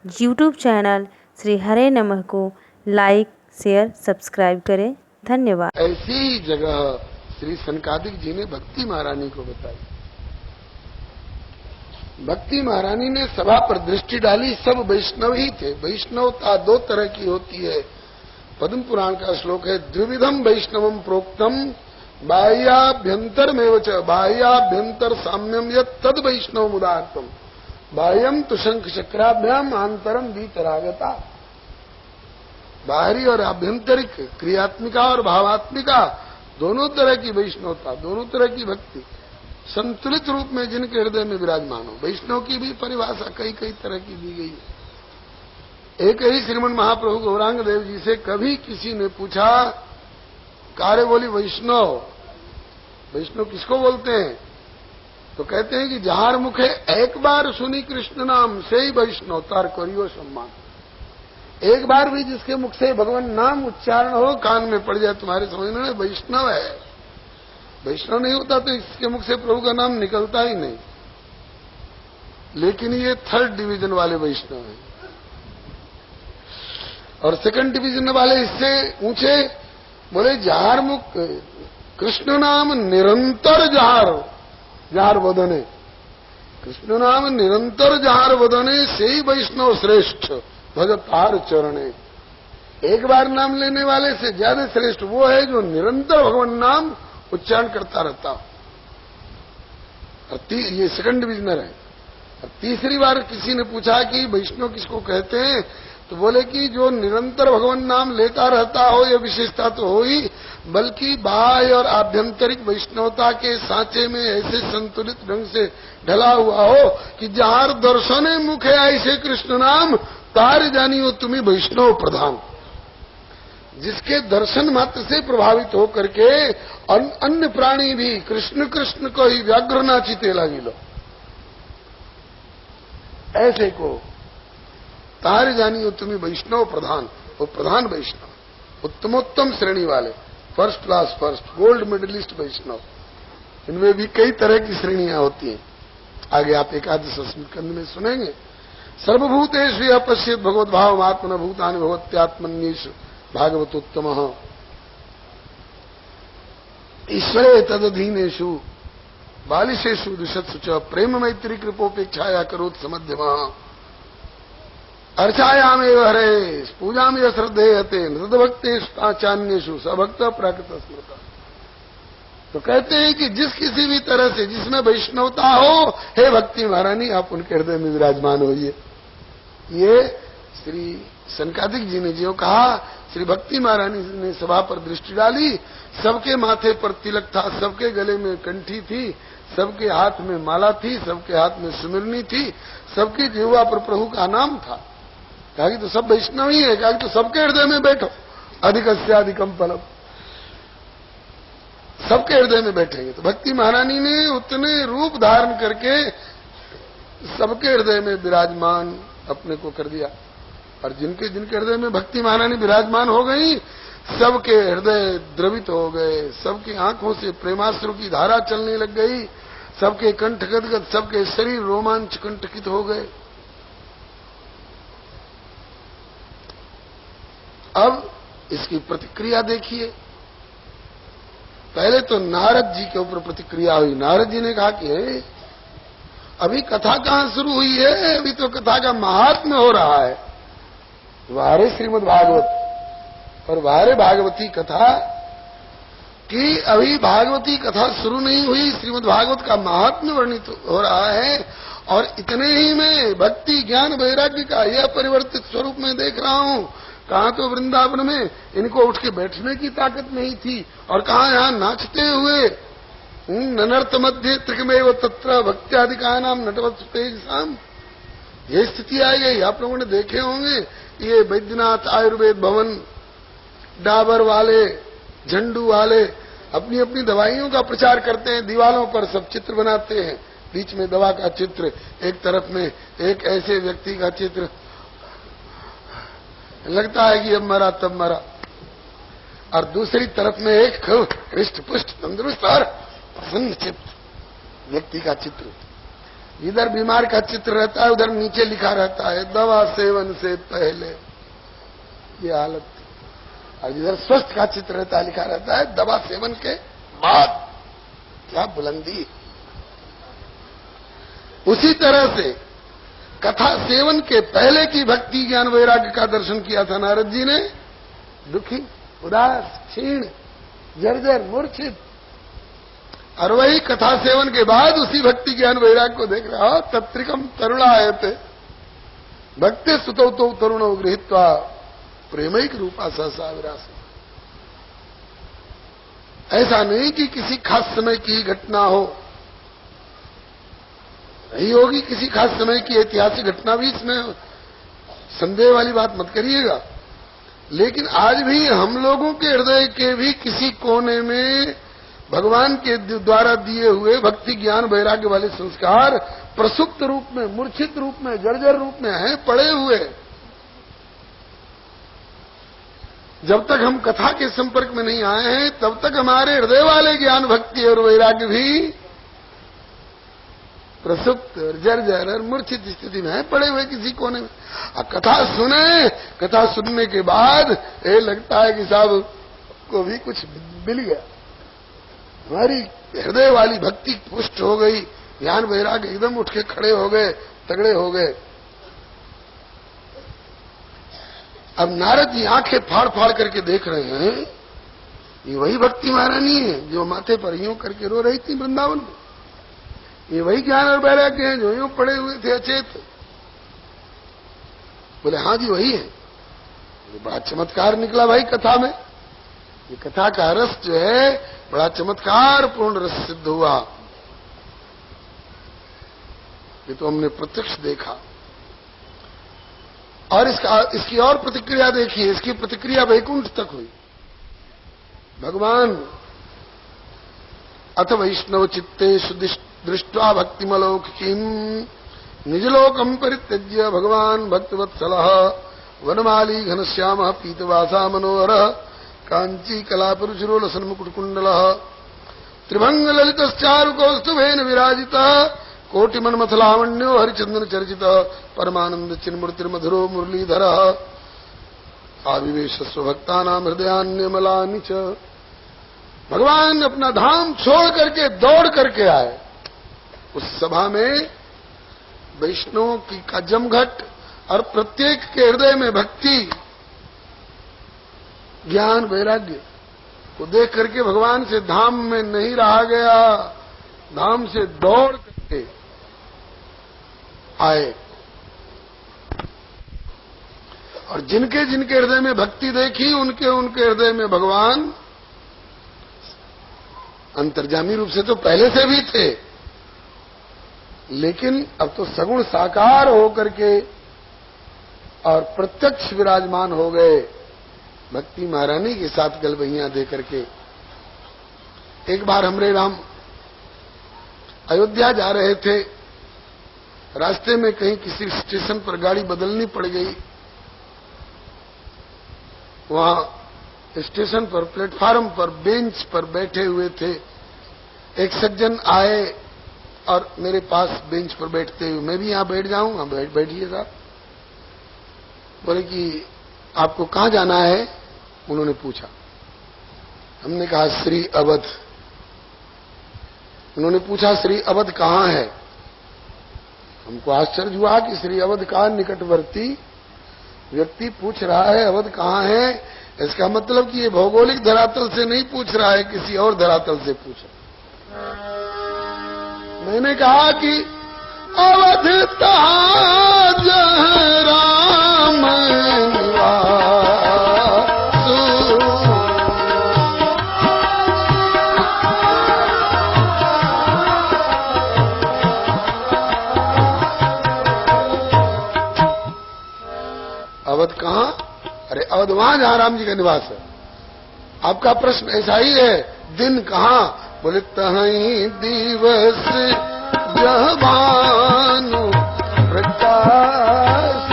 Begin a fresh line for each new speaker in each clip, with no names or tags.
YouTube channel Shri हरे नमः को like, share, subscribe करें। धन्यवाद।
ऐसी ही जगह श्री सनकादिक जी ने भक्ति महारानी को बताई। भक्ति महारानी ने सभा पर दृष्टि डाली, सब वैष्णव ही थे। वैष्णवता दो तरह की होती है। पद्म पुराण का श्लोक है, द्विविधम वैष्णवम प्रोक्तम बाह्याभ्यंतर में च बाह्याभ्यंतर साम्यम यत् तद वैष्णव मुदार्थम बाह्यम तो शंख चक्राभ्याम आंतरम वीतरागता। बाहरी और आभ्यंतरिक, क्रियात्मिका और भावात्मिका, दोनों तरह की वैष्णवता, दोनों तरह की भक्ति संतुलित रूप में जिनके हृदय में विराजमान हो। वैष्णव की भी परिभाषा कई कई तरह की दी गई है। एक ही श्रीमन महाप्रभु गौरांग देव जी से कभी किसी ने पूछा, कार्य बोली वैष्णव, वैष्णव किसको बोलते हैं? तो कहते हैं कि जहार मुखे एक बार सुनी कृष्ण नाम से ही वैष्णव तार करियो सम्मान। एक बार भी जिसके मुख से भगवान नाम उच्चारण हो, कान में पड़ जाए, तुम्हारे समझने में वैष्णव है। वैष्णव नहीं होता तो इसके मुख से प्रभु का नाम निकलता ही नहीं। लेकिन ये थर्ड डिवीजन वाले वैष्णव हैं। और सेकंड डिवीजन वाले इससे ऊंचे बोले, जहार मुख कृष्ण नाम निरंतर जहार वदने, कृष्ण नाम निरंतर जहार वदने से ही वैष्णव श्रेष्ठ भज तार चरणे। एक बार नाम लेने वाले से ज्यादा श्रेष्ठ वो है जो निरंतर भगवान नाम उच्चारण करता रहता हो। और ये सेकंड डिविजनर है। और तीसरी बार किसी ने पूछा कि वैष्णव किसको कहते हैं, तो बोले कि जो निरंतर भगवान नाम लेता रहता हो, यह विशेषता तो हो ही, बल्कि बाह्य और आभ्यंतरिक वैष्णवता के सांचे में ऐसे संतुलित ढंग से ढला हुआ हो कि जहार दर्शने मुखे ऐसे कृष्ण नाम तार जानियो तुम्हें वैष्णव प्रधान। जिसके दर्शन मात्र से प्रभावित होकर के अन्य प्राणी भी कृष्ण कृष्ण को ही व्याघ्र नाचिते लगी लो, ऐसे को तार जानियो तुम्हें वैष्णव प्रधान। वो प्रधान वैष्णव, उत्तमोत्तम श्रेणी वाले, first class, first gold medalist Vaishnav. इनमें भी कई तरह की श्रेणियां होती हैं। आगे आप एकादश स्कंद में सुनेंगे। सर्वभूतेषु अपश्येत् भगवत भाव आत्मन भूतानि भगवत्यात्मन्येषु भागवतोत्तमः ईश्वरे तदधीनेषु बालिशेषु दुषत्सु च प्रेम मैत्री कृपोपेक्षाया करोत् समध्यमः अर्चायामेव हरे पूजामेव श्रद्धेयते नृतभक्तेषु सभक्त प्राकृत स्मृता। तो कहते हैं कि जिस किसी भी तरह से जिसमें वैष्णवता हो, हे भक्ति महारानी आप उनके हृदय में विराजमान होइए। ये श्री सनकादिक जी ने जो कहा, श्री भक्ति महारानी ने सभा पर दृष्टि डाली, सबके माथे पर तिलक था, सबके गले में कंठी थी, सबके हाथ में माला थी, सबके हाथ में सुमिरनी थी, सबकी जिह्वा पर प्रभु का नाम था। कहा कि तो सब वैष्णव ही है। कहा कि तो सबके हृदय में बैठो, अधिकस्य अधिकम फलम, सबके हृदय में बैठेंगे। तो भक्ति महारानी ने उतने रूप धारण करके सबके हृदय में विराजमान अपने को कर दिया। और जिनके जिनके हृदय में भक्ति महारानी विराजमान हो गई, सबके हृदय द्रवित हो गए, सबकी आंखों से प्रेमाश्रु की धारा चलने लग गई, सबके कंठ गदगद, सबके शरीर रोमांच कंटकित हो गए। अब इसकी प्रतिक्रिया देखिए। पहले तो नारद जी के ऊपर प्रतिक्रिया हुई। नारद जी ने कहा कि अभी कथा कहां शुरू हुई है, अभी तो कथा का महात्म्य हो रहा है। वारे श्रीमद् भागवत और वारे भागवती कथा कि अभी भागवती कथा शुरू नहीं हुई, श्रीमद् भागवत का महात्म्य वर्णित हो रहा है। और इतने ही में भक्ति ज्ञान वैराग्य का यह परिवर्तित स्वरूप में देख रहा हूं। कहा तो वृंदावन में इनको उठ के बैठने की ताकत नहीं थी, और कहा यहां नाचते हुए ननर्त मध्य त्रिकमेव तत्र भक्त्यादिका नाम नटवत तेजसाम, ये स्थिति आई गई। आप लोगों ने देखे होंगे ये वैद्यनाथ आयुर्वेद भवन, डाबर वाले, झंडू वाले अपनी अपनी दवाइयों का प्रचार करते हैं। दीवालों पर सब चित्र बनाते हैं, बीच में दवा का चित्र, एक तरफ में एक ऐसे व्यक्ति का चित्र, लगता है कि अब मरा तब मरा, और दूसरी तरफ में एक हृष्ट पुष्ट तंदुरुस्त और प्रसन्न चित्त व्यक्ति का चित्र। इधर बीमार का चित्र रहता है, उधर नीचे लिखा रहता है दवा सेवन से पहले, ये हालत। और इधर स्वस्थ का चित्र रहता है, लिखा रहता है दवा सेवन के बाद। क्या बुलंदी। उसी तरह से कथा सेवन के पहले की भक्ति ज्ञान वैराग्य का दर्शन किया था नारद जी ने। दुखी, उदास, क्षीण, जर्जर, मूर्छित। और वही कथा सेवन के बाद उसी भक्ति ज्ञान वैराग्य को देख रहा, तत्रिकम तरुणायते भक्ति सुतौ तो तरुणो गृहीत्वा प्रेमैक रूपा सहसा विरास। ऐसा नहीं कि किसी खास समय की घटना हो, नहीं होगी किसी खास समय की ऐतिहासिक घटना भी, इसमें संदेह वाली बात मत करिएगा। लेकिन आज भी हम लोगों के हृदय के भी किसी कोने में भगवान के द्वारा दिए हुए भक्ति ज्ञान वैराग्य वाले संस्कार प्रसुप्त रूप में, मूर्छित रूप में, जर्जर रूप में हैं, पड़े हुए। जब तक हम कथा के संपर्क में नहीं आए हैं, तब तक हमारे हृदय वाले ज्ञान भक्ति और वैराग्य भी प्रसुप्त और जर्जर और मूर्छित स्थिति में है, पड़े हुए किसी कोने में। कथा सुने, कथा सुनने के बाद ये लगता है कि साहब को भी कुछ मिल गया, हमारी हृदय वाली भक्ति पुष्ट हो गई, ज्ञान वैराग्य एकदम उठ के खड़े हो गए, तगड़े हो गए। अब नारद जी आंखें फाड़ फाड़ करके देख रहे हैं, ये वही भक्ति महारानी है जो माथे पर यूं करके रो रही थी वृंदावन में। ये वही ज्ञान और वैराग्य हैं जो यूं पड़े हुए थे अचेत। बोले हाँ जी वही है। बड़ा चमत्कार निकला भाई कथा में। ये कथा का रस जो है बड़ा चमत्कार पूर्ण रस सिद्ध हुआ। ये तो हमने प्रत्यक्ष देखा। और इसकी और प्रतिक्रिया देखिए, इसकी प्रतिक्रिया वैकुंठ तक हुई। भगवान अथ वैष्णव चित्तेषु दृष्ट्वा भक्तिमलौकिकीं निजलोकं परित्यज्य भगवान भक्तवत्सलः वनमाली घनश्यामः पीतवासा मनोहरः कांची कलापुरुषरो लसन्मुकुटकुण्डलः त्रिभंग ललितश्चारुकौस्तुभेन विराजितः कोटिमन्मथलावण्यो हरिचंदन चर्चितः परमानंद चिन्मूर्तिर्मधुरो मुरलीधरः आविवेश स्वभक्तानां हृदयान्यमलानि च। भगवान अपना धाम छोड़ करके दौड़ करके आए। उस सभा में वैष्णवों की का जमघट और प्रत्येक के हृदय में भक्ति ज्ञान वैराग्य को देख करके भगवान से धाम में नहीं रहा गया, धाम से दौड़ करके आए। और जिनके जिनके हृदय में भक्ति देखी उनके उनके हृदय में भगवान अंतर्जामी रूप से तो पहले से भी थे, लेकिन अब तो सगुण साकार होकर के और प्रत्यक्ष विराजमान हो गए भक्ति महारानी के साथ गलबैयां दे करके। एक बार हमरे राम अयोध्या जा रहे थे, रास्ते में कहीं किसी स्टेशन पर गाड़ी बदलनी पड़ गई। वहां स्टेशन पर प्लेटफार्म पर बेंच पर बैठे हुए थे। एक सज्जन आए और मेरे पास बेंच पर बैठते हुए, मैं भी यहां बैठ जाऊंगा, बैठिए साहब। बोले कि आपको कहां जाना है, उन्होंने पूछा। हमने कहा श्री अवध। उन्होंने पूछा श्री अवध कहां है। हमको आश्चर्य हुआ कि श्री अवध का निकटवर्ती व्यक्ति पूछ रहा है अवध कहां है। इसका मतलब कि ये भौगोलिक धरातल से नहीं पूछ रहा है, किसी और धरातल से पूछ रहा। मैंने कहा कि अवध तहां जहां राम अवध कहां? अरे अवध वहां जहां राम जी का निवास है। आपका प्रश्न ऐसा ही है, दिन कहां? बोले तहीं दिवस जहानु प्रकाश।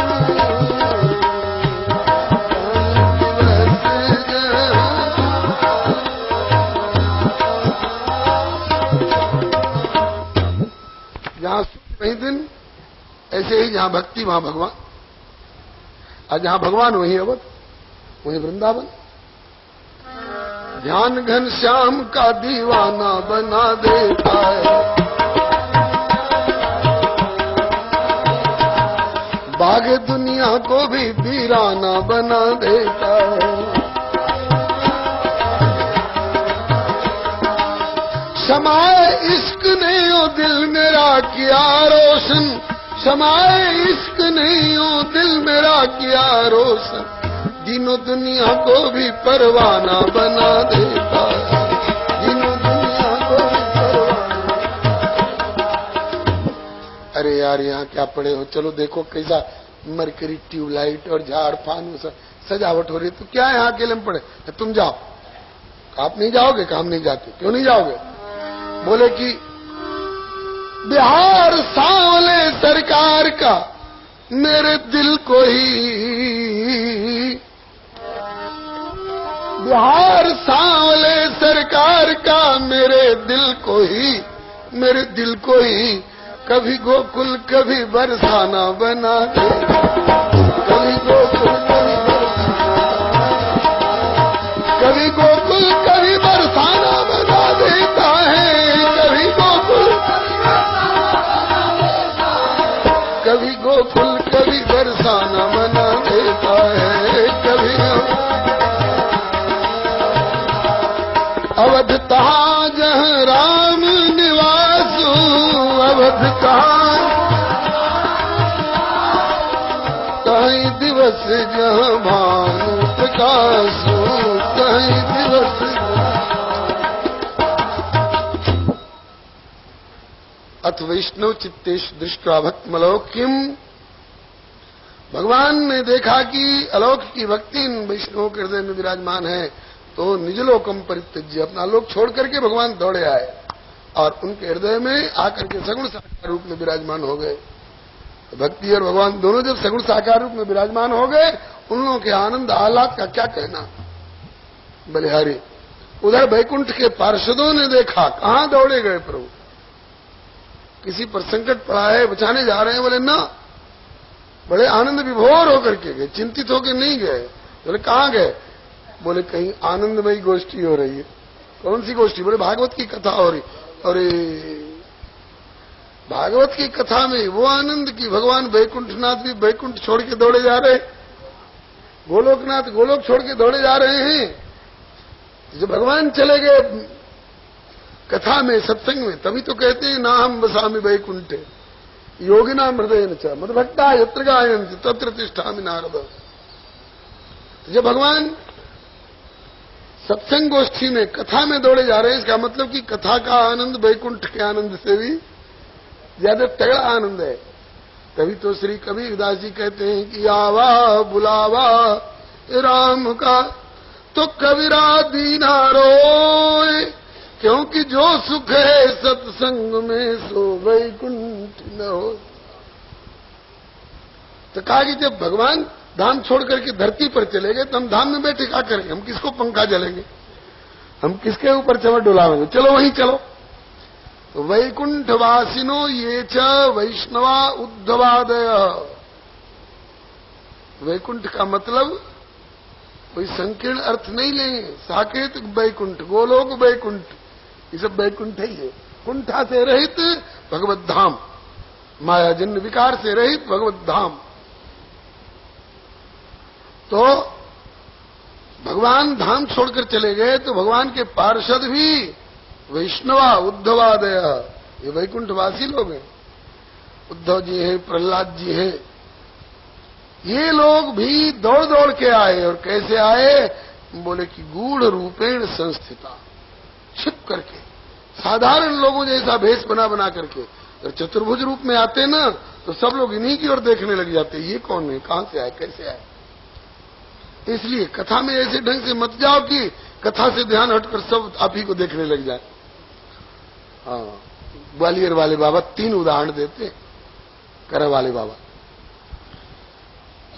जहां वहीं ऐसे ही जहां भक्ति वहां भगवान, और जहां भगवान वहीं अवध, वहीं वृंदावन। ध्यान घन श्याम का दीवाना बना देता है, बाग दुनिया को भी वीराना बना देता है। समाए इश्क ने ओ दिल मेरा किया रोशन, समाए इश्क ने ओ दिल मेरा किया रोशन, दिनों दुनिया को भी परवाना बना देता है, दिनों दुनिया को भी परवाना। अरे यार यहाँ क्या पड़े हो, चलो देखो कैसा मरकरी ट्यूबलाइट और झाड़ फानूस सजावट हो रही, तो क्या यहाँ अकेले में पड़े, तुम जाओ। आप नहीं जाओगे, काम नहीं जाते, क्यों नहीं जाओगे? बोले कि बिहार सांवले सरकार का मेरे दिल को ही, बिहार सांवले सरकार का मेरे दिल को ही, मेरे दिल को ही कभी गोकुल कभी बरसाना बना दे, कभी गोकुल कभी कभी गोकुल कभी बरसाना बना देता है, कभी गोकुल कभी गोकुल कभी बरसाना बना देता है, कभी अवध तहाँ जहाँ राम निवासु, अवध तहाँ कहीं दिवस जहाँ भानु प्रकाशु, कहीं दिवस। अथ वैष्णव चित्तेश दृष्टवा भक्तमलौक्यम, भगवान ने देखा कि अलौकिक की भक्ति इन वैष्णवों के हृदय में विराजमान है, तो निजलोकम परित्यज्य, अपना लोक छोड़ करके भगवान दौड़े आए और उनके हृदय में आकर के सगुण साकार रूप में विराजमान हो गए। भक्ति और भगवान दोनों जब सगुण साकार रूप में विराजमान हो गए, उन लोगों के आनंद आह्लाद का क्या कहना। बलिहारी उधर वैकुंठ के पार्षदों ने देखा, कहां दौड़े गए प्रभु, किसी पर संकट पड़ा है, बचाने जा रहे हैं, बोले ना, बड़े आनंद विभोर होकर के गए, चिंतित होकर नहीं गए। बोले कहां गए? बोले कहीं आनंदमयी गोष्ठी हो रही है। कौन सी गोष्ठी? बोले भागवत की कथा हो रही। और भागवत की कथा में वो आनंद की भगवान वैकुंठनाथ भी वैकुंठ छोड़ के दौड़े जा रहे, गोलोकनाथ गोलोक छोड़ के दौड़े जा रहे हैं। जब भगवान चले गए कथा में, सत्संग में, तभी तो कहते हैं ना हम बसामि वैकुंठे योगिना हृदय च मद्भक्ता यत्र गायन्ति तत्र तिष्ठामि नारद। जब भगवान सत्संग गोष्ठी में कथा में दौड़े जा रहे हैं, इसका मतलब कि कथा का आनंद वैकुंठ के आनंद से भी ज्यादा तगड़ा आनंद है। तभी तो श्री कबीरदास जी कहते हैं कि आवा बुलावा राम का तो कबीरा दीना रोए, क्योंकि जो सुख है सत्संग में सो वैकुंठ न हो। तो कहा कि जब भगवान धाम छोड़ करके धरती पर चले गए तो हम धाम में बैठे क्या करेंगे, हम किसको पंखा जलेंगे, हम किसके ऊपर चमड़ डुलावेंगे, चलो वहीं चलो। तो वैकुंठ वासिनो ये च वैष्णवा उद्धवादय। वैकुंठ का मतलब कोई संकीर्ण अर्थ नहीं लेंगे, साकेत वैकुंठ, गोलोक वैकुंठ, ये सब वैकुंठ ही है। कुंठा से रहित भगवत धाम, माया जन्य विकार से रहित भगवत धाम। तो भगवान धाम छोड़कर चले गए तो भगवान के पार्षद भी वैष्णवा उद्धवादय, ये वैकुंठवासी लोग हैं। उद्धव जी हैं, प्रहलाद जी हैं, ये लोग भी दौड़ दौड़ के आए। और कैसे आए? बोले कि गूढ़ रूपेण संस्थिता, छिप करके, साधारण लोगों जैसा भेष बना बना करके। और चतुर्भुज रूप में आते ना तो सब लोग इन्हीं की ओर देखने लग जाते, ये कौन है, कहां से आए, कैसे आए। इसलिए कथा में ऐसे ढंग से मत जाओ कि कथा से ध्यान हटकर सब आप ही को देखने लग जाए। हाँ, ग्वालियर वाले बाबा 3 उदाहरण देते। करा वाले बाबा,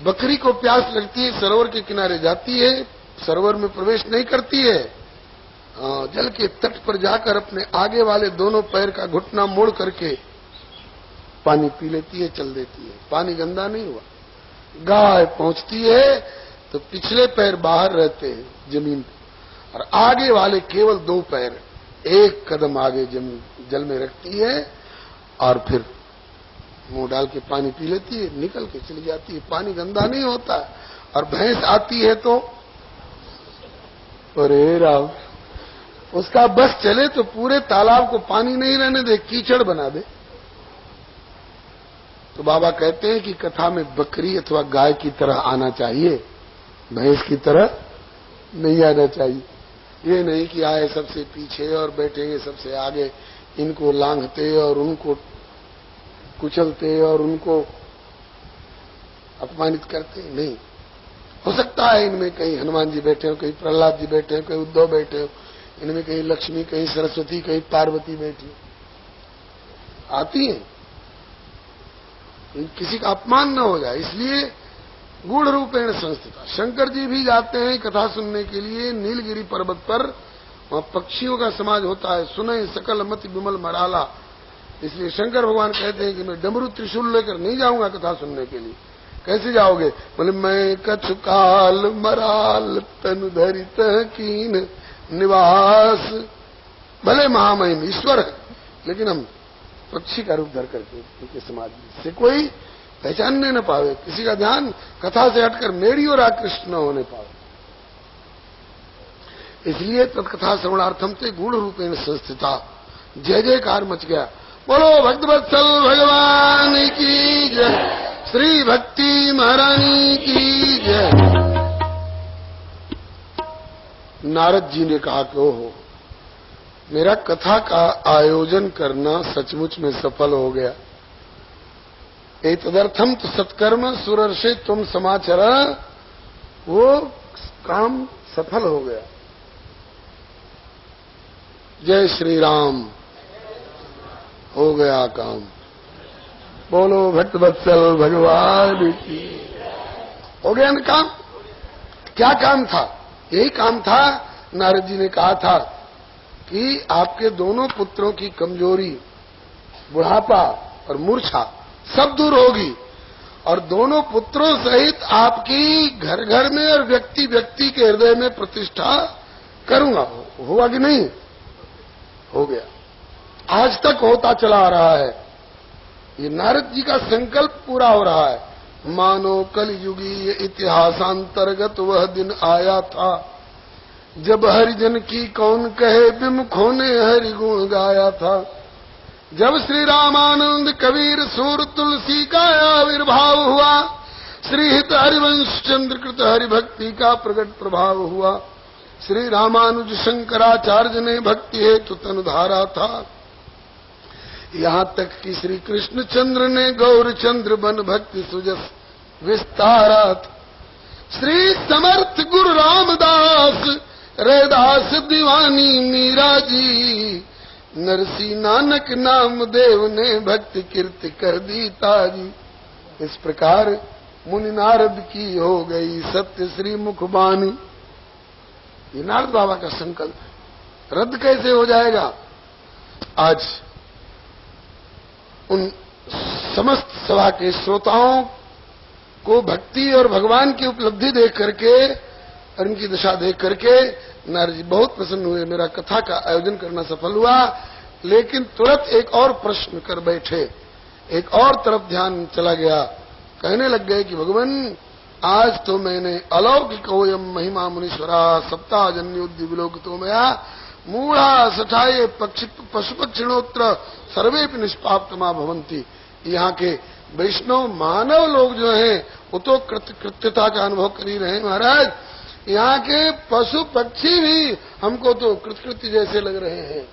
बकरी को प्यास लगती है, सरोवर के किनारे जाती है, सरोवर में प्रवेश नहीं करती है, जल के तट पर जाकर अपने आगे वाले दोनों पैर का घुटना मोड़ करके पानी पी लेती है, चल देती है, पानी गंदा नहीं हुआ। गाय पहुंचती है तो पिछले पैर बाहर रहते हैं जमीन पर, और आगे वाले केवल 2 पैर एक कदम आगे जल में रखती है, और फिर मुंह डाल के पानी पी लेती है, निकल के चली जाती है। पानी गंदा नहीं होता। और भैंस आती है तो अरे राम, उसका बस चले तो पूरे तालाब को पानी नहीं रहने दे, कीचड़ बना दे। तो बाबा कहते हैं कि कथा में बकरी अथवा गाय की तरह आना चाहिए, भैंस की तरह नहीं आना चाहिए। ये नहीं कि आए सबसे पीछे और बैठेंगे सबसे आगे, इनको लांघते और उनको कुचलते और उनको अपमानित करते। नहीं हो सकता है इनमें कहीं हनुमान जी बैठे हो, कहीं प्रहलाद जी बैठे हो, कहीं उद्धव बैठे हो, इनमें कहीं लक्ष्मी, कहीं सरस्वती, कहीं पार्वती बैठी आती है, किसी का अपमान न हो जाए, इसलिए गूढ़ रूपेण संस्थिता। शंकर जी भी जाते हैं कथा सुनने के लिए नीलगिरी पर्वत पर, वहां पक्षियों का समाज होता है, सुने सकल मति विमल मराला। इसलिए शंकर भगवान कहते हैं कि मैं डमरू त्रिशूल लेकर नहीं जाऊंगा कथा सुनने के लिए। कैसे जाओगे? बोले मैं कछु काल मराल तनु धरित कीन निवास। भले महामहिम ईश्वर है, लेकिन हम पक्षी का रूप धर करके उनके समाज में से कोई पहचानने न पावे, किसी का ध्यान कथा से हटकर मेरी और आकृष्ट न होने पावे। इसलिए तत्कथा श्रवणार्थम से गूढ़ रूपेण संस्थिता। जय जयकार मच गया। बोलो भक्तवत्सल भगवान की जय, श्री भक्ति महारानी की जय। नारद जी ने कहा कि ओहो, मेरा कथा का आयोजन करना सचमुच में सफल हो गया। एतदर्थम तो सत्कर्म सुरर्षे तुम समाचार, वो काम सफल हो गया। जय श्री राम, हो गया काम। बोलो भक्तवत्सल भगवान की। हो गया ना काम। क्या काम था? यही काम था, नारद जी ने कहा था कि आपके दोनों पुत्रों की कमजोरी, बुढ़ापा और मूर्छा सब दूर होगी, और दोनों पुत्रों सहित आपकी घर घर में और व्यक्ति व्यक्ति के हृदय में प्रतिष्ठा करूंगा। हुआ कि नहीं? हो गया। आज तक होता चला आ रहा है। ये नारद जी का संकल्प पूरा हो रहा है। मानो कलयुगी इतिहासांतर्गत वह दिन आया था, जब हरिजन की कौन कहे विमुखों ने हरि गुण गाया था। जब श्री रामानंद कबीर सूर तुलसी का आविर्भाव हुआ, श्रीहित हरिवंश चंद्रकृत हरिभक्ति का प्रकट प्रभाव हुआ। श्री रामानुज शंकराचार्य ने भक्ति हेतु तन धारा था। यहाँ तक कि श्री कृष्ण चंद्र ने गौरचंद्र बन भक्ति सुजस विस्तारा। श्री समर्थ गुरु रामदास रैदास दीवानी मीरा जी, नरसी नानक नाम देव ने भक्ति कीर्ति कर दी ताजी। इस प्रकार मुनि नारद की हो गई सत्य श्री मुखबानी। ये नारद बाबा का संकल्प है। रद्द कैसे हो जाएगा? आज उन समस्त सभा के श्रोताओं को भक्ति और भगवान की उपलब्धि देख करके और इनकी दशा देख करके नारद जी बहुत प्रसन्न हुए। मेरा कथा का आयोजन करना सफल हुआ। लेकिन तुरंत एक और प्रश्न कर बैठे, एक और तरफ ध्यान चला गया। कहने लग गए कि भगवान, आज तो मैंने अलौकिकोयम महिमा मुनीश्वरा सप्ताहजन्योद्य विलोकितो मया मूढ़ा सठाये पशु पक्षिणोत्र सर्वे निष्पाप्तमा भवंती। यहाँ के वैष्णव मानव लोग जो हैं वो तो कृत्यता का अनुभव कर ही रहे महाराज। यहाँ के पशु पक्षी भी हमको तो कृतकृत्य जैसे लग रहे हैं।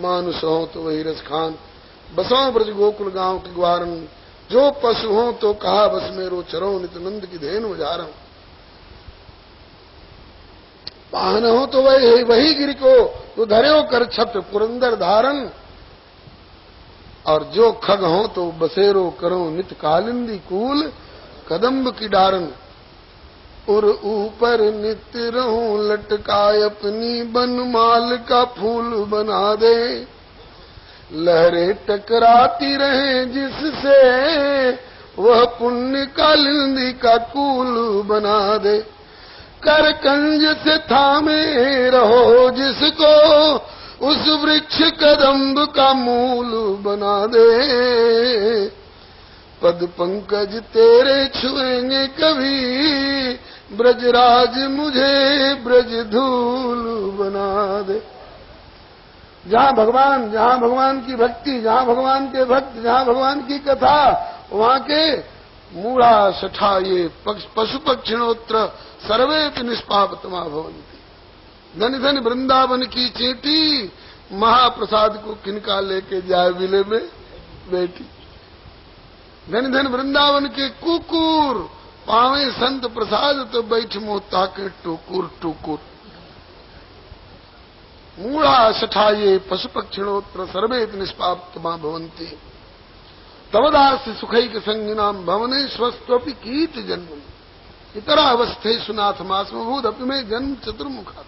मानुष हो तो वही रस खान, बसों ब्रज गोकुल गांव के ग्वारन। जो पशु हो तो कहा बस मेरो चरो नित्यानंद की धेनु बजारम। वाहन हो तो वही गिर को तो धर्यो कर छत्र पुरंदर धारण। और जो खग हो तो बसेरो करो नित कालिंदी कूल कदम्ब की डारन। उर ऊपर नित्य रहूं लटकाए अपनी बनमाल का फूल बना दे। लहरें टकराती रहे जिससे वह पुण्य कालिंदी का कूल बना दे। कर कंज से थामे रहो जिसको उस वृक्ष कदम्ब का मूल बना दे। पद पंकज तेरे छुएंगे कभी ब्रजराज मुझे ब्रज धूल बना दे। जहाँ भगवान की भक्ति, जहाँ भगवान के भक्त, जहाँ भगवान की कथा, वहाँ के मूढ़ा सठा ये पशु पक्षिणोत्र सर्वे निष्पापतमा भवंती। धन धन वृंदावन की चींटी महाप्रसाद को किनका लेके जाए विले में बेटी। धन धन वृंदावन के कुकुर पावे संत प्रसाद तो बैठ मुँह ताके टुकुर टुकुर। मूढ़ा सठा ये पशु पक्षिणोत्र सर्वे निष्पापतमा भवंती। तवदास्य सुखैक संगिनाम भवने स्वस्वपि कीट जन्म इतरा अवस्थे सुनाथ मास्मभूत अपि में जन्म चतुर्मुखा।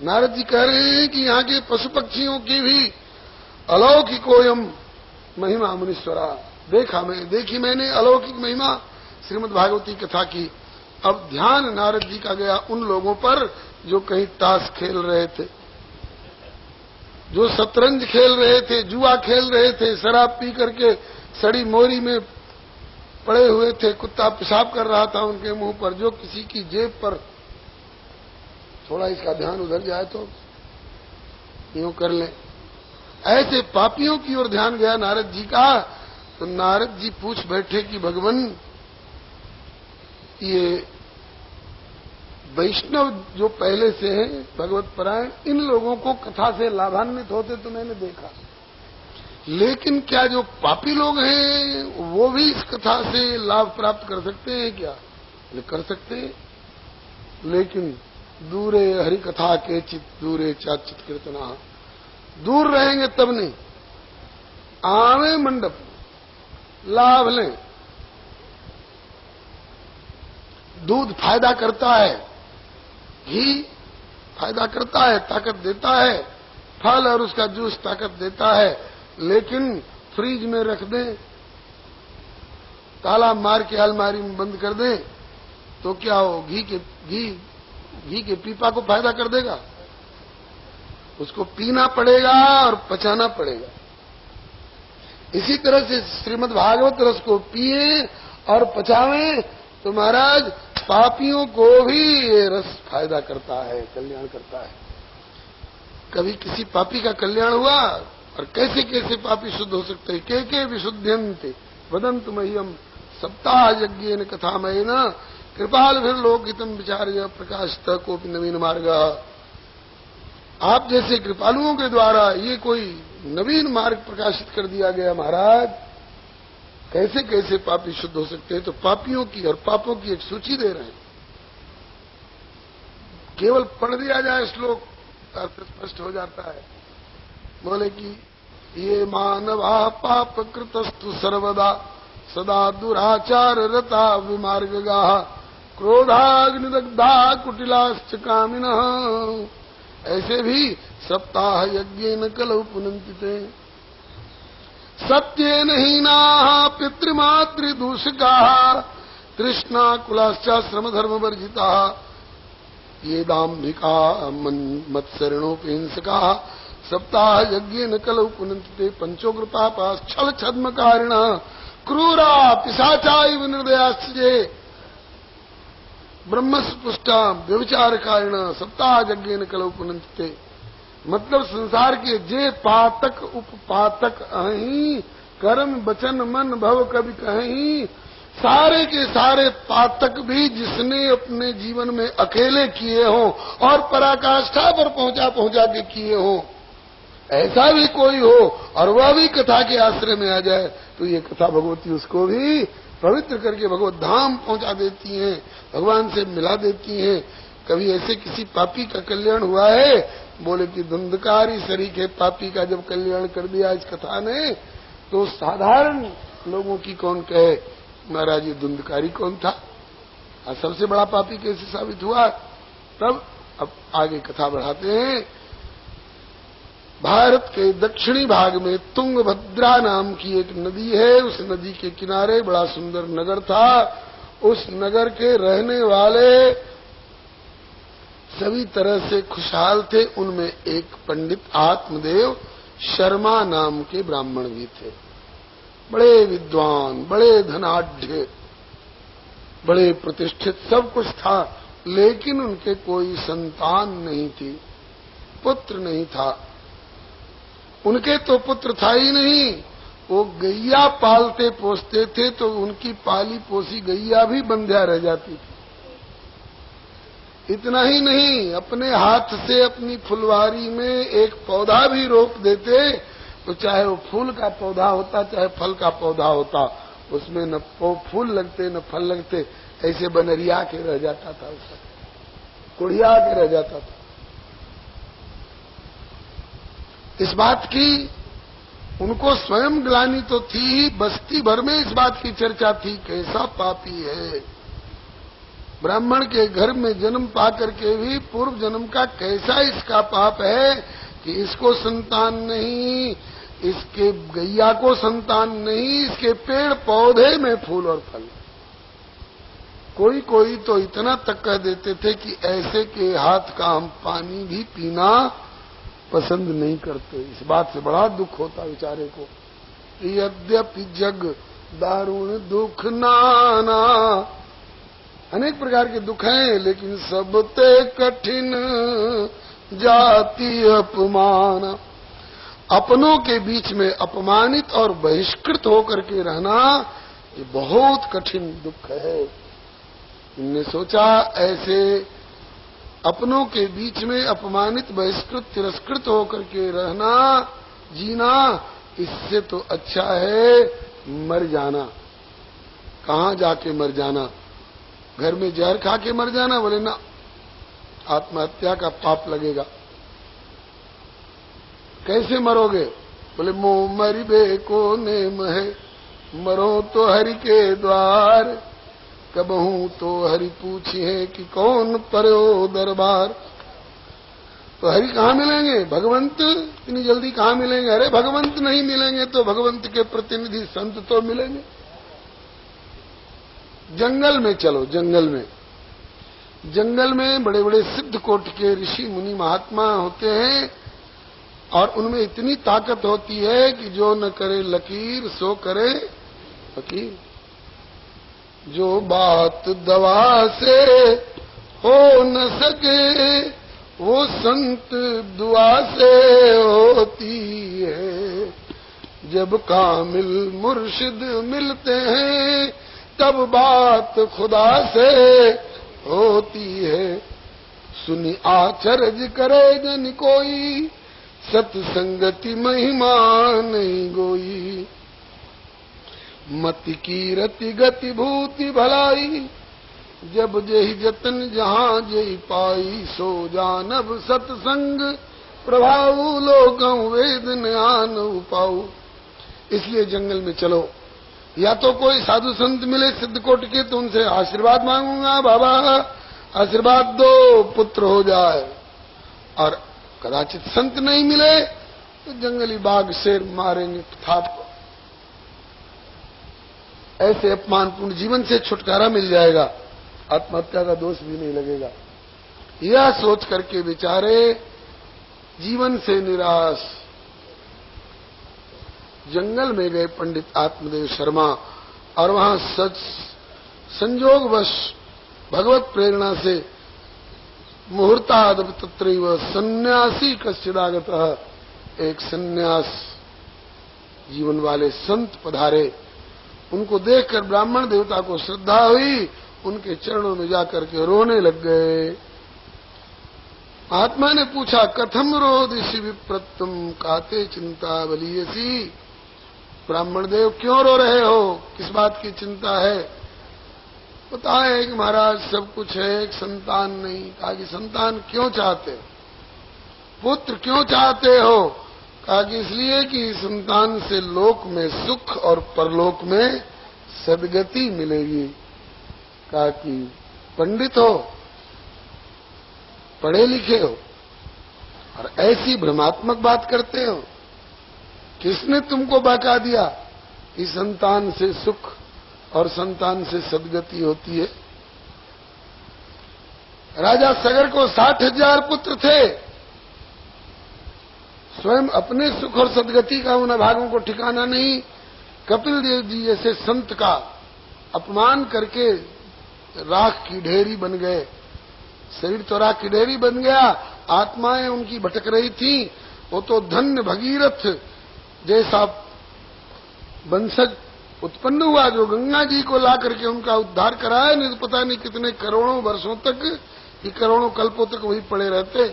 नारद जी कह रहे हैं कि यहाँ के पशु पक्षियों की भी अलौकिकोयम महिमा मुनीश्वरा। देखी मैंने अलौकिक महिमा श्रीमद् भागवती कथा की। अब ध्यान नारद जी का गया उन लोगों पर जो कहीं ताश खेल रहे थे, जो शतरंज खेल रहे थे, जुआ खेल रहे थे, शराब पी करके सड़ी मोरी में पड़े हुए थे, कुत्ता पेशाब कर रहा था उनके मुंह पर, जो किसी की जेब पर थोड़ा इसका ध्यान उधर जाए तो यूं कर ले। ऐसे पापियों की ओर ध्यान गया नारद जी का। तो नारद जी पूछ बैठे कि भगवान ये वैष्णव जो पहले से है भगवत परायण, इन लोगों को कथा से लाभान्वित होते तो मैंने देखा, लेकिन क्या जो पापी लोग हैं वो भी इस कथा से लाभ प्राप्त कर सकते हैं क्या? कर सकते हैं, लेकिन दूरे हरि कथा के चित दूरे चाचित कीर्तना। दूर रहेंगे तब नहीं, आवे मंडप लाभ लें। दूध फायदा करता है, घी फायदा करता है, ताकत देता है, फल और उसका जूस ताकत देता है, लेकिन फ्रिज में रख दें, ताला मार के अलमारी में बंद कर दें तो क्या हो? घी के पीपा को फायदा कर देगा? उसको पीना पड़ेगा और पचाना पड़ेगा। इसी तरह से श्रीमद् भागवत रस को पिए और पचावें तो महाराज पापियों को भी ये रस फायदा करता है, कल्याण करता है। कभी किसी पापी का कल्याण हुआ? और कैसे कैसे पापी शुद्ध हो सकते हैं? के विशुद्ध्यन्ते वदन्तु मह्यम सप्ताह यज्ञेन कथामयेन कृपालुभिर्लोकितं विचार्य प्रकाशितः कोपि नवीन मार्ग। आप जैसे कृपालुओं के द्वारा ये कोई नवीन मार्ग प्रकाशित कर दिया गया महाराज। कैसे कैसे पापी शुद्ध हो सकते हैं? तो पापियों की और पापों की एक सूची दे रहे हैं। केवल पढ़ दिया जाए श्लोक अर्थ स्पष्ट हो जाता है। बोले कि ये मानवा पाप कृतस्तु सर्वदा सदा दुराचार रता विमार्गगा क्रोधाग्निदग्धा कुटिलाश्च कामिनः ऐसे भी सप्ताह यज्ञेन कलौ पुनन्तिते सत्येन हीनाः पितृमातृदूषकाः तृष्णाकुलाश्च श्रमधर्मवर्जिताः ये दाम्भिका मत्सरणोपहिंसकाः सप्ताह यज्ञेन कलौ पुनन्तिते पंचोग्रपापाः छल छद्मकारिणः क्रूरा पिशाचा इव निर्दयाश्च ब्रह्मस्पुष्टा व्यभिचारकारिण सप्ताह यज्ञेन कलौ पुनन्तिते। मतलब संसार के जे पातक उपपातक अहि कर्म वचन मन भव कभी कहीं, सारे के सारे पातक भी जिसने अपने जीवन में अकेले किए हों और पराकाष्ठा पर पहुंचा के किए हों, ऐसा भी कोई हो और वह भी कथा के आश्रय में आ जाए तो ये कथा भगवती उसको भी पवित्र करके भगवत धाम पहुंचा देती हैं, भगवान से मिला देती हैं। कभी ऐसे किसी पापी का कल्याण हुआ है? बोले कि धुंधकारी सरीखे पापी का जब कल्याण कर दिया इस कथा ने तो साधारण लोगों की कौन कहे महाराज ये धुंधकारी कौन था? और सबसे बड़ा पापी कैसे साबित हुआ? तब अब आगे कथा बढ़ाते हैं। भारत के दक्षिणी भाग में तुंगभद्रा नाम की एक नदी है। उस नदी के किनारे बड़ा सुंदर नगर था। उस नगर के रहने वाले सभी तरह से खुशहाल थे। उनमें एक पंडित आत्मदेव शर्मा नाम के ब्राह्मण भी थे। बड़े विद्वान, बड़े धनाढ्य, बड़े प्रतिष्ठित, सब कुछ था, लेकिन उनके कोई संतान नहीं थी, पुत्र नहीं था। उनके तो पुत्र था ही नहीं, वो गैया पालते पोसते थे, तो उनकी पाली पोसी गैया भी बंध्या रह जाती थी। इतना ही नहीं, अपने हाथ से अपनी फुलवारी में एक पौधा भी रोप देते, तो चाहे वो फूल का पौधा होता चाहे फल का पौधा होता, उसमें न फूल लगते न फल लगते, ऐसे बनरिया के रह जाता था, उसका कुड़िया के रह जाता था। इस बात की उनको स्वयं ग्लानि तो थी ही, बस्ती भर में इस बात की चर्चा थी, कैसा पापी है, ब्राह्मण के घर में जन्म पाकर के भी पूर्व जन्म का कैसा इसका पाप है कि इसको संतान नहीं, इसके गैया को संतान नहीं, इसके पेड़ पौधे में फूल और फल। कोई कोई तो इतना तक कह देते थे कि ऐसे के हाथ का हम पानी भी पीना पसंद नहीं करते। इस बात से बड़ा दुख होता बेचारे को। यद्यपि जग दारुण दुख नाना, अनेक प्रकार के दुख हैं, लेकिन सबते कठिन जाति अपमान। अपनों के बीच में अपमानित और बहिष्कृत होकर के रहना ये बहुत कठिन दुख है। इनने सोचा ऐसे अपनों के बीच में अपमानित, बहिष्कृत, तिरस्कृत होकर के रहना, जीना, इससे तो अच्छा है मर जाना। कहाँ जाके मर जाना? घर में जहर खा के मर जाना? बोले ना, आत्महत्या का पाप लगेगा। कैसे मरोगे? बोले मोह मरिबे को नेम है, मरो तो हरि के द्वार, कबहू तो हरि पूछिए कि कौन पर्यो दरबार। तो हरि कहाँ मिलेंगे? भगवंत इतनी जल्दी कहाँ मिलेंगे? अरे भगवंत नहीं मिलेंगे तो भगवंत के प्रतिनिधि संत तो मिलेंगे। जंगल में चलो, जंगल में, जंगल में बड़े बड़े सिद्ध कोटि के ऋषि मुनि महात्मा होते हैं, और उनमें इतनी ताकत होती है कि जो न करे लकीर सो करे फकीर। जो बात दवा से हो न सके वो संत दुआ से होती है। जब कामिल मुर्शिद मिलते हैं तब बात खुदा से होती है। सुनी आचरज करे जन कोई, सत्संगति महिमा नहीं गोई। मति की रति गति भूति भलाई, जब जही जतन जहां जही पाई। सो जानब सत्संग प्रभाव, लोकं वेद ज्ञान उपाऊ। इसलिए जंगल में चलो, या तो कोई साधु संत मिले सिद्ध कोटि के तो उनसे आशीर्वाद मांगूंगा, बाबा आशीर्वाद दो पुत्र हो जाए। और कदाचित संत नहीं मिले तो जंगली बाघ शेर मारेंगे थाप। ऐसे अपमानपूर्ण जीवन से छुटकारा मिल जाएगा, आत्महत्या का दोष भी नहीं लगेगा। यह सोच करके बेचारे जीवन से निराश जंगल में गए पंडित आत्मदेव शर्मा, और वहां सच संजोगवश भगवत प्रेरणा से मुहूर्ताद तत्रैव सन्यासी कश्चिदागतः, एक सन्यास जीवन वाले संत पधारे। उनको देखकर ब्राह्मण देवता को श्रद्धा हुई, उनके चरणों में जाकर के रोने लग गए। महात्मा ने पूछा, कथम रोदिषि विप्रत्तम काते चिंता बलीयसी। ब्राह्मण देव क्यों रो रहे हो, किस बात की चिंता है? बताए कि महाराज सब कुछ है, एक संतान नहीं। कहा कि संतान क्यों चाहते, पुत्र क्यों चाहते हो? कहा कि इसलिए कि संतान से लोक में सुख और परलोक में सद्गति मिलेगी। कहा कि पंडित हो, पढ़े लिखे हो, और ऐसी भ्रमात्मक बात करते हो। किसने तुमको बहका दिया कि संतान से सुख और संतान से सद्गति होती है? राजा सगर को 60,000 पुत्र थे। स्वयं अपने सुख और सद्गति का उन अभागों को ठिकाना नहीं, कपिल देव जी जैसे संत का अपमान करके राख की ढेरी बन गए। शरीर तो राख की ढेरी बन गया, आत्माएं उनकी भटक रही थी। वो तो धन्य भगीरथ जैसा वंशज उत्पन्न हुआ जो गंगा जी को ला करके उनका उद्धार कराया। नहीं तो पता नहीं कितने करोड़ों वर्षों तक, ये करोड़ों कल्पों तक वही पड़े रहते।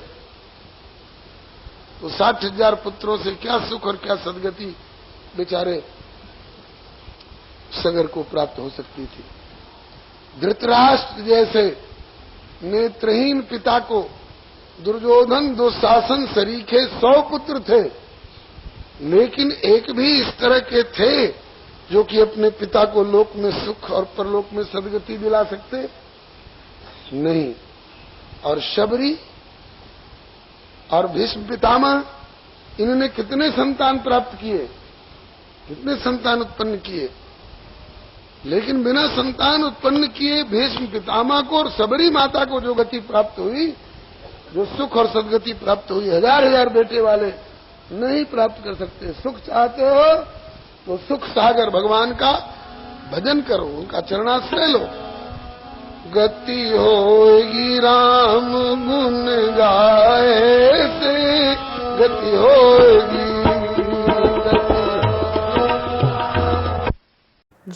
तो 60,000 पुत्रों से क्या सुख और क्या सद्गति बेचारे सगर को प्राप्त हो सकती थी। धृतराष्ट्र जैसे नेत्रहीन पिता को दुर्योधन दुशासन सरीखे 100 पुत्र थे, लेकिन एक भी इस तरह के थे जो कि अपने पिता को लोक में सुख और परलोक में सद्गति दिला सकते नहीं। और शबरी और भीष्म पितामह, इन्होंने कितने संतान प्राप्त किए, कितने संतान उत्पन्न किए, लेकिन बिना संतान उत्पन्न किए भीष्म पितामह को और शबरी माता को जो गति प्राप्त हुई, जो सुख और सद्गति प्राप्त हुई, 1000-1000 बेटे वाले नहीं प्राप्त कर सकते। सुख चाहते हो तो सुख सागर भगवान का भजन करो, उनका चरणाश्रय लो। गति होगी राम गुण गाए से, गति होगी।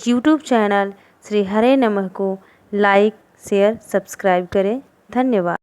YouTube चैनल श्री हरे नमः को लाइक, शेयर, सब्सक्राइब करें। धन्यवाद।